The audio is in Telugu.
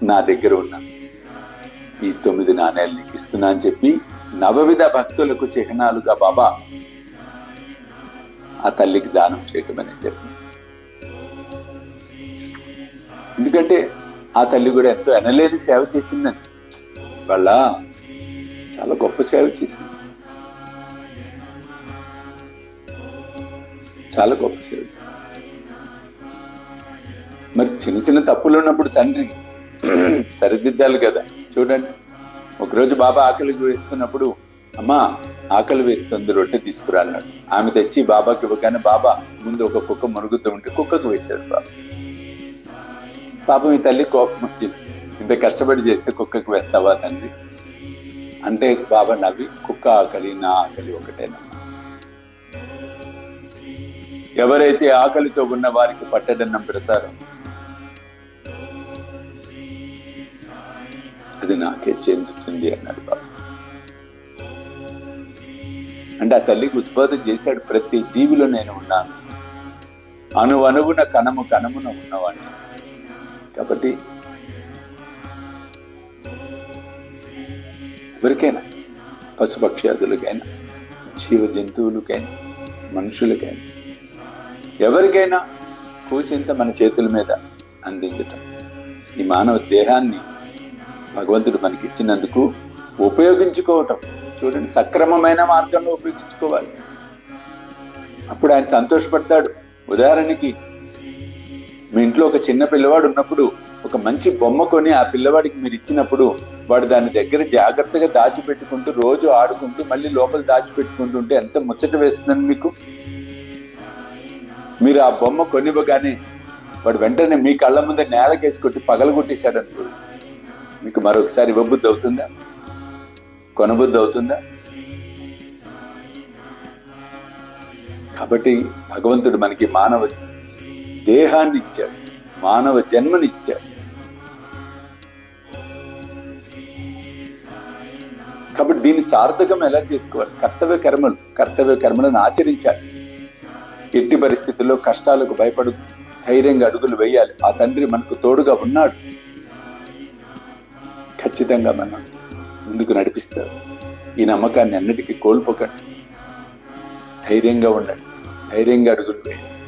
నా దగ్గర ఉన్న ఈ 9 నాణేలు నీకు ఇస్తున్నా అని చెప్పి నవవిధ భక్తులకు చిహ్నాలుగా బాబా ఆ తల్లికి దానం చేయటం అని చెప్పి. ఎందుకంటే ఆ తల్లి కూడా ఎంతో ఎనలేని సేవ చేసిందని, వాళ్ళ చాలా గొప్ప సేవ చేసింది, చాలా గొప్ప సేవ చేసింది. మరి చిన్న చిన్న తప్పులు ఉన్నప్పుడు తండ్రి సరిదిద్దాలి కదా. చూడండి, ఒకరోజు బాబా ఆకలికి వేస్తున్నప్పుడు, అమ్మా ఆకలి వేస్తుంది, రొట్టె తీసుకురా అన్నాడు. ఆమె తెచ్చి బాబాకి ఇవ్వగానే బాబా ముందు ఒక కుక్క మురుగుతూ ఉంటే కుక్కకు వేశాడు బాబా. పాపం ఈ తల్లి కోపం వచ్చింది, ఇంత కష్టపడి చేస్తే కుక్కకు వేస్తావా తండ్రి అంటే బాబా నవ్వి, కుక్క ఆకలి నా ఆకలి ఒకటేనా, ఎవరైతే ఆకలితో ఉన్న వారికి పట్టడన్నం పెడతారో అది నాకే చెందుతుంది అన్నాడు బాబా. అంటే ఆ తల్లికి ఉద్బోధన చేశాడు, ప్రతి జీవిలో నేను ఉన్నాను, అణువణువున కణమున ఉన్నవాడిని. కాబట్టి ఎవరికైనా, పశుపక్ష్యాదులకైనా, జీవ జంతువులకైనా, మనుషులకైనా, ఎవరికైనా కూసింత మన చేతుల మీద అందించటం, ఈ మానవ దేహాన్ని భగవంతుడు మనకి ఇచ్చినందుకు ఉపయోగించుకోవటం. చూడండి, సక్రమమైన మార్గంలో ఉపయోగించుకోవాలి, అప్పుడు ఆయన సంతోషపడతాడు. ఉదాహరణకి మీ ఇంట్లో ఒక చిన్న పిల్లవాడు ఉన్నప్పుడు ఒక మంచి బొమ్మ కొని ఆ పిల్లవాడికి మీరు ఇచ్చినప్పుడు వాడు దాని దగ్గర జాగ్రత్తగా దాచిపెట్టుకుంటూ రోజు ఆడుకుంటూ మళ్ళీ లోపల దాచిపెట్టుకుంటుంటే ఎంత ముచ్చట వేస్తుందని మీకు. మీరు ఆ బొమ్మ కొనివ్వగానే వాడు వెంటనే మీ కళ్ళ ముందే నేలకేసి కొట్టి పగలగొట్టేశాడు అనుకో, మీకు మరొకసారి ఇవ్వబుద్ధి అవుతుందా, కొనబుద్ధి అవుతుందా? కాబట్టి భగవంతుడు మనకి మానవ దేహాన్ని ఇచ్చాడు, మానవ జన్మనిచ్చాడు. కాబట్టి దీన్ని సార్థకం ఎలా చేసుకోవాలి? కర్తవ్య కర్మలను ఆచరించాలి. ఎట్టి పరిస్థితుల్లో కష్టాలకు భయపడు ధైర్యంగా అడుగులు వేయాలి. ఆ తండ్రి మనకు తోడుగా ఉన్నాడు, ఖచ్చితంగా మనం ముందుకు నడిపిస్తాడు. ఈ నమ్మకాన్ని అన్నిటికీ కోల్పోకండి, ధైర్యంగా ఉండండి, ధైర్యంగా అడుగులు వేయండి.